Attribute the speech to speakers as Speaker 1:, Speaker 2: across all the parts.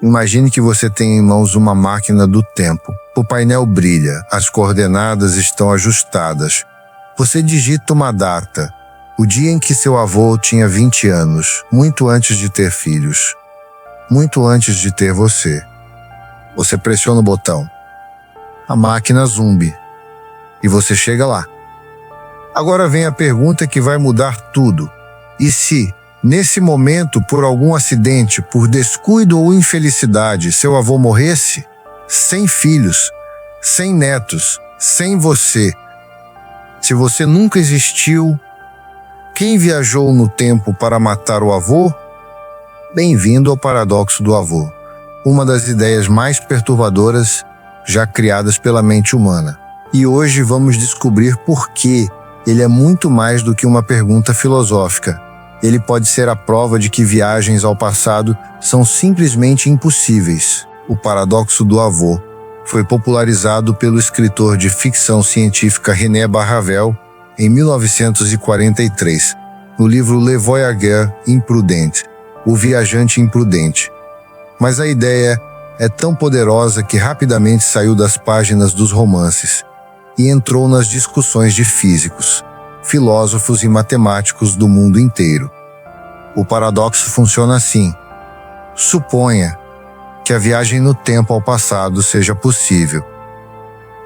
Speaker 1: Imagine que você tem em mãos uma máquina do tempo. O painel brilha, as coordenadas estão ajustadas. Você digita uma data, o dia em que seu avô tinha 20 anos, muito antes de ter filhos, muito antes de ter você. Você pressiona o botão. A máquina zumbi. E você chega lá. Agora vem a pergunta que vai mudar tudo. E se, nesse momento, por algum acidente, por descuido ou infelicidade, seu avô morresse? Sem filhos, sem netos, sem você. Se você nunca existiu, quem viajou no tempo para matar o avô? Bem-vindo ao paradoxo do avô, uma das ideias mais perturbadoras já criadas pela mente humana. E hoje vamos descobrir por que ele é muito mais do que uma pergunta filosófica. Ele pode ser a prova de que viagens ao passado são simplesmente impossíveis. O paradoxo do avô foi popularizado pelo escritor de ficção científica René Barjavel em 1943, no livro Le Voyageur Imprudent, O Viajante Imprudente. Mas a ideia é tão poderosa que rapidamente saiu das páginas dos romances e entrou nas discussões de físicos, filósofos e matemáticos do mundo inteiro. O paradoxo funciona assim. Suponha que a viagem no tempo ao passado seja possível.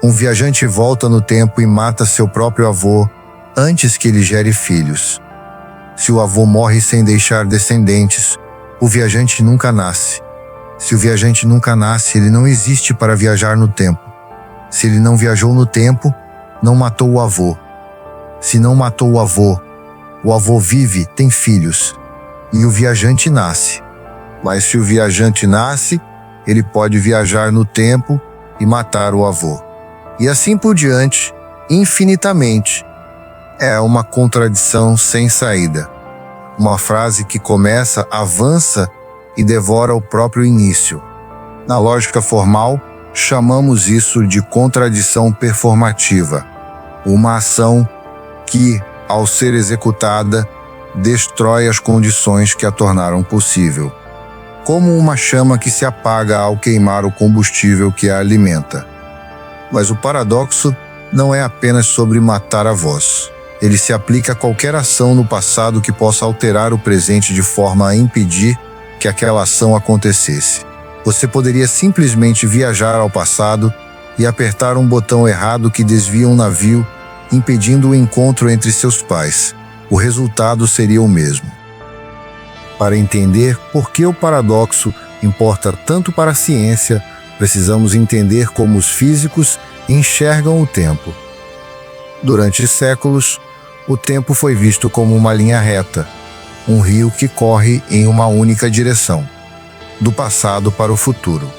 Speaker 1: Um viajante volta no tempo e mata seu próprio avô antes que ele gere filhos. Se o avô morre sem deixar descendentes, o viajante nunca nasce. Se o viajante nunca nasce, ele não existe para viajar no tempo. Se ele não viajou no tempo, não matou o avô. Se não matou o avô vive, tem filhos, e o viajante nasce. Mas se o viajante nasce, ele pode viajar no tempo e matar o avô. E assim por diante, infinitamente. É uma contradição sem saída. Uma frase que começa, avança e devora o próprio início. Na lógica formal, chamamos isso de contradição performativa. Uma ação que, ao ser executada, destrói as condições que a tornaram possível. Como uma chama que se apaga ao queimar o combustível que a alimenta. Mas o paradoxo não é apenas sobre matar avós. Ele se aplica a qualquer ação no passado que possa alterar o presente de forma a impedir que aquela ação acontecesse. Você poderia simplesmente viajar ao passado e apertar um botão errado que desvia um navio, impedindo o encontro entre seus pais. O resultado seria o mesmo. Para entender por que o paradoxo importa tanto para a ciência, precisamos entender como os físicos enxergam o tempo. Durante séculos, o tempo foi visto como uma linha reta, um rio que corre em uma única direção, do passado para o futuro.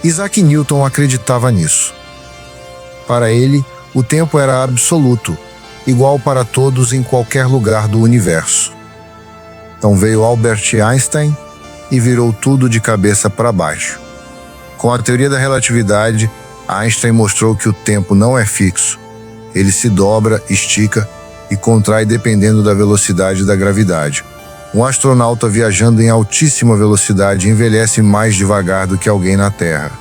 Speaker 1: Isaac Newton acreditava nisso. Para ele, o tempo era absoluto, igual para todos em qualquer lugar do universo. Então veio Albert Einstein e virou tudo de cabeça para baixo. Com a teoria da relatividade, Einstein mostrou que o tempo não é fixo. Ele se dobra, estica e contrai dependendo da velocidade da gravidade. Um astronauta viajando em altíssima velocidade envelhece mais devagar do que alguém na Terra.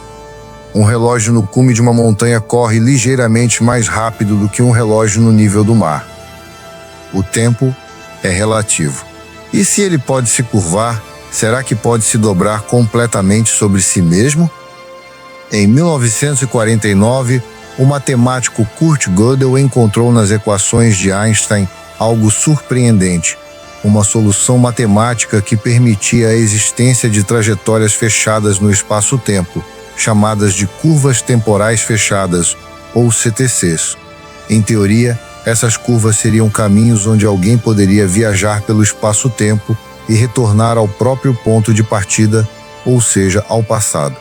Speaker 1: Um relógio no cume de uma montanha corre ligeiramente mais rápido do que um relógio no nível do mar. O tempo é relativo. E se ele pode se curvar, será que pode se dobrar completamente sobre si mesmo? Em 1949, o matemático Kurt Gödel encontrou nas equações de Einstein algo surpreendente, uma solução matemática que permitia a existência de trajetórias fechadas no espaço-tempo, chamadas de curvas temporais fechadas, ou CTCs. Em teoria, essas curvas seriam caminhos onde alguém poderia viajar pelo espaço-tempo e retornar ao próprio ponto de partida, ou seja, ao passado.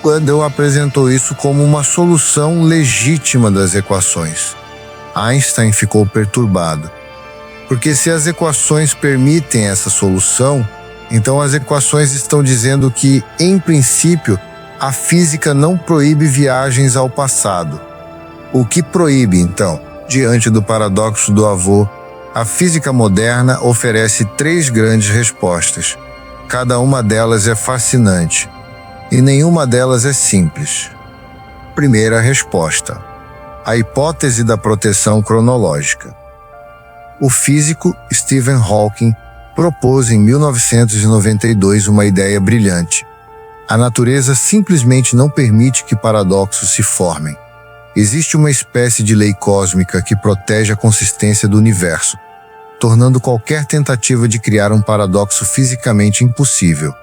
Speaker 1: Gödel apresentou isso como uma solução legítima das equações. Einstein ficou perturbado, porque se as equações permitem essa solução, então as equações estão dizendo que, em princípio, a física não proíbe viagens ao passado. O que proíbe, então? Diante do paradoxo do avô, a física moderna oferece 3 grandes respostas. Cada uma delas é fascinante, e nenhuma delas é simples. Primeira resposta: a hipótese da proteção cronológica. O físico Stephen Hawking propôs em 1992 uma ideia brilhante. A natureza simplesmente não permite que paradoxos se formem. Existe uma espécie de lei cósmica que protege a consistência do universo, tornando qualquer tentativa de criar um paradoxo fisicamente impossível.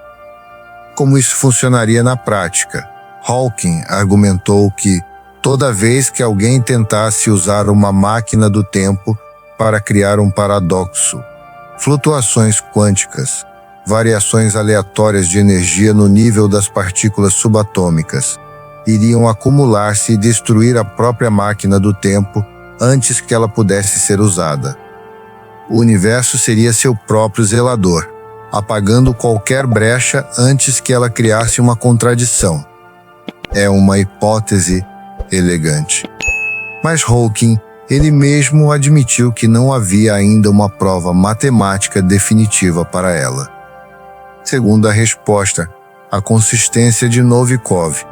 Speaker 1: Como isso funcionaria na prática? Hawking argumentou que, toda vez que alguém tentasse usar uma máquina do tempo para criar um paradoxo, flutuações quânticas, variações aleatórias de energia no nível das partículas subatômicas, iriam acumular-se e destruir a própria máquina do tempo antes que ela pudesse ser usada. O universo seria seu próprio zelador, apagando qualquer brecha antes que ela criasse uma contradição. É uma hipótese elegante. Mas Hawking, ele mesmo admitiu que não havia ainda uma prova matemática definitiva para ela. Segunda resposta: a consistência de Novikov.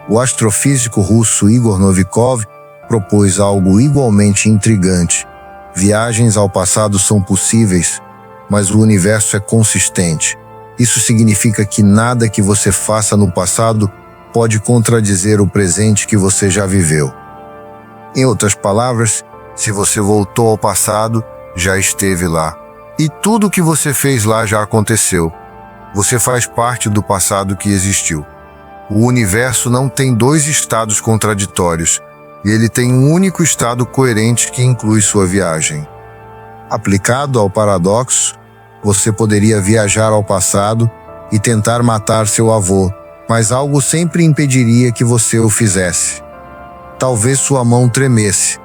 Speaker 1: O astrofísico russo Igor Novikov propôs algo igualmente intrigante. Viagens ao passado são possíveis, mas o universo é consistente. Isso significa que nada que você faça no passado pode contradizer o presente que você já viveu. Em outras palavras, se você voltou ao passado, já esteve lá. E tudo o que você fez lá já aconteceu. Você faz parte do passado que existiu. O universo não tem dois estados contraditórios, e ele tem um único estado coerente que inclui sua viagem. Aplicado ao paradoxo, você poderia viajar ao passado e tentar matar seu avô, mas algo sempre impediria que você o fizesse. Talvez sua mão tremesse,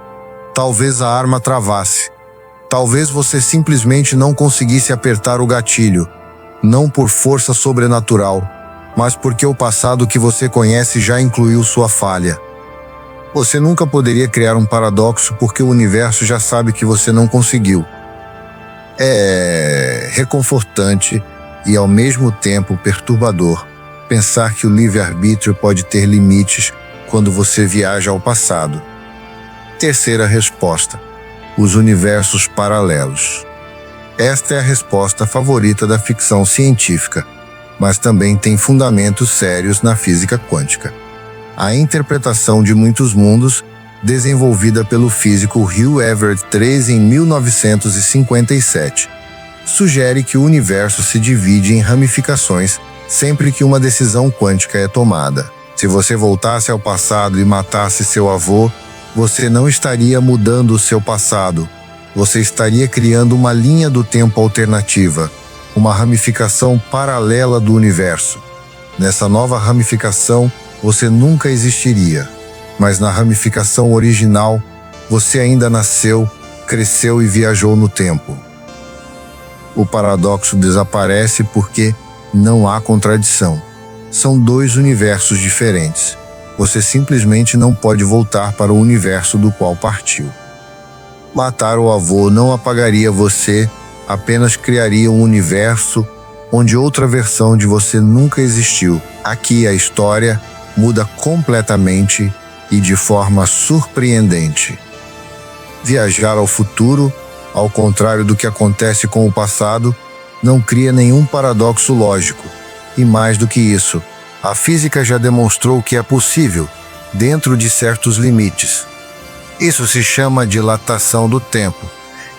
Speaker 1: talvez a arma travasse, talvez você simplesmente não conseguisse apertar o gatilho, não por força sobrenatural, mas porque o passado que você conhece já incluiu sua falha. Você nunca poderia criar um paradoxo porque o universo já sabe que você não conseguiu. É reconfortante e ao mesmo tempo perturbador pensar que o livre-arbítrio pode ter limites quando você viaja ao passado. Terceira resposta: os universos paralelos. Esta é a resposta favorita da ficção científica, mas também tem fundamentos sérios na física quântica. A interpretação de muitos mundos, desenvolvida pelo físico Hugh Everett III em 1957, sugere que o universo se divide em ramificações sempre que uma decisão quântica é tomada. Se você voltasse ao passado e matasse seu avô, você não estaria mudando o seu passado. Você estaria criando uma linha do tempo alternativa, uma ramificação paralela do universo. Nessa nova ramificação, você nunca existiria, mas na ramificação original, você ainda nasceu, cresceu e viajou no tempo. O paradoxo desaparece porque não há contradição. São dois universos diferentes. Você simplesmente não pode voltar para o universo do qual partiu. Matar o avô não apagaria você, apenas criaria um universo onde outra versão de você nunca existiu. Aqui a história muda completamente e de forma surpreendente. Viajar ao futuro, ao contrário do que acontece com o passado, não cria nenhum paradoxo lógico. E mais do que isso, a física já demonstrou que é possível, dentro de certos limites. Isso se chama dilatação do tempo,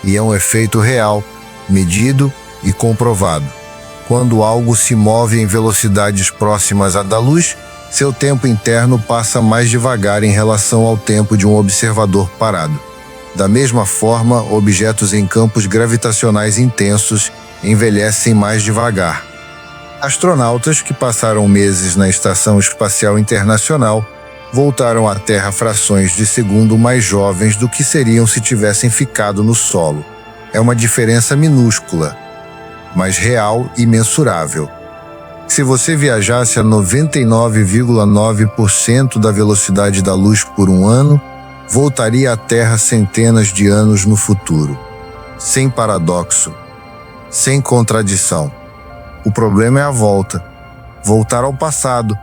Speaker 1: e é um efeito real, medido e comprovado. Quando algo se move em velocidades próximas à da luz, seu tempo interno passa mais devagar em relação ao tempo de um observador parado. Da mesma forma, objetos em campos gravitacionais intensos envelhecem mais devagar. Astronautas que passaram meses na Estação Espacial Internacional voltaram à Terra frações de segundo mais jovens do que seriam se tivessem ficado no solo. É uma diferença minúscula, mas real e mensurável. Se você viajasse a 99,9% da velocidade da luz por um ano, voltaria à Terra centenas de anos no futuro. Sem paradoxo, sem contradição. O problema é a volta. Voltar ao passado,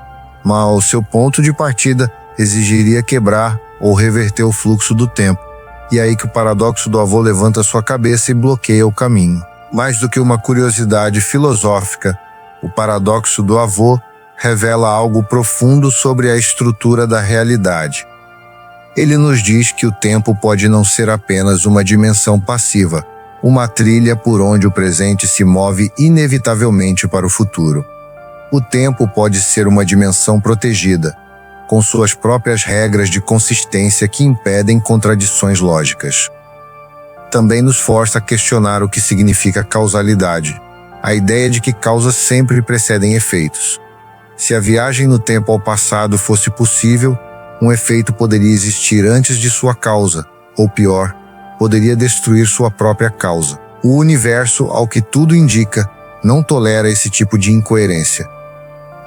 Speaker 1: mas o seu ponto de partida exigiria quebrar ou reverter o fluxo do tempo. E é aí que o paradoxo do avô levanta sua cabeça e bloqueia o caminho. Mais do que uma curiosidade filosófica, o paradoxo do avô revela algo profundo sobre a estrutura da realidade. Ele nos diz que o tempo pode não ser apenas uma dimensão passiva, uma trilha por onde o presente se move inevitavelmente para o futuro. O tempo pode ser uma dimensão protegida, com suas próprias regras de consistência que impedem contradições lógicas. Também nos força a questionar o que significa causalidade, a ideia de que causas sempre precedem efeitos. Se a viagem no tempo ao passado fosse possível, um efeito poderia existir antes de sua causa, ou pior, poderia destruir sua própria causa. O universo, ao que tudo indica, não tolera esse tipo de incoerência.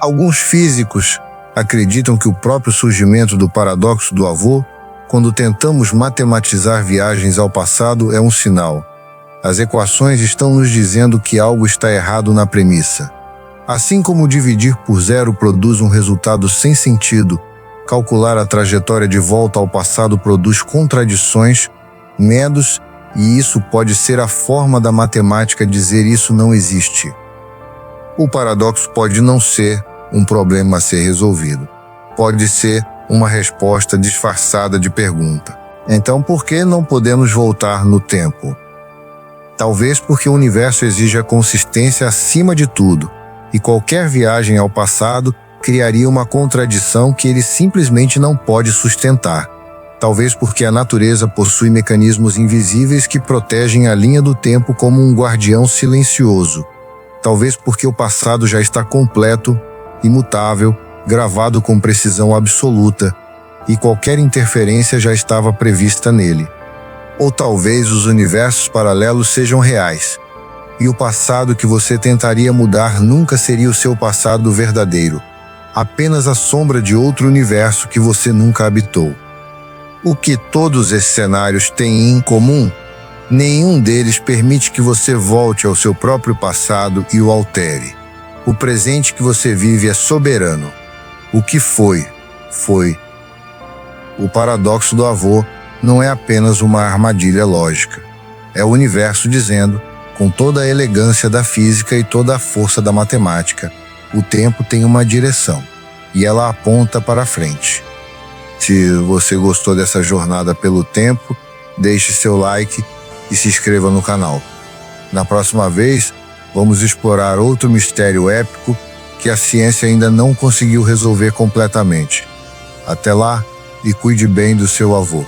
Speaker 1: Alguns físicos acreditam que o próprio surgimento do paradoxo do avô, quando tentamos matematizar viagens ao passado, é um sinal. As equações estão nos dizendo que algo está errado na premissa. Assim como dividir por zero produz um resultado sem sentido, calcular a trajetória de volta ao passado produz contradições, medos, e isso pode ser a forma da matemática dizer isso não existe. O paradoxo pode não ser um problema a ser resolvido. Pode ser uma resposta disfarçada de pergunta. Então, por que não podemos voltar no tempo? Talvez porque o universo exige a consistência acima de tudo, e qualquer viagem ao passado criaria uma contradição que ele simplesmente não pode sustentar. Talvez porque a natureza possui mecanismos invisíveis que protegem a linha do tempo como um guardião silencioso. Talvez porque o passado já está completo, imutável, gravado com precisão absoluta, e qualquer interferência já estava prevista nele. Ou talvez os universos paralelos sejam reais, e o passado que você tentaria mudar nunca seria o seu passado verdadeiro, apenas a sombra de outro universo que você nunca habitou. O que todos esses cenários têm em comum? Nenhum deles permite que você volte ao seu próprio passado e o altere. O presente que você vive é soberano. O que foi, foi. O paradoxo do avô não é apenas uma armadilha lógica. É o universo dizendo, com toda a elegância da física e toda a força da matemática, o tempo tem uma direção, e ela aponta para frente. Se você gostou dessa jornada pelo tempo, deixe seu like e se inscreva no canal. Na próxima vez, vamos explorar outro mistério épico que a ciência ainda não conseguiu resolver completamente. Até lá, e cuide bem do seu avô.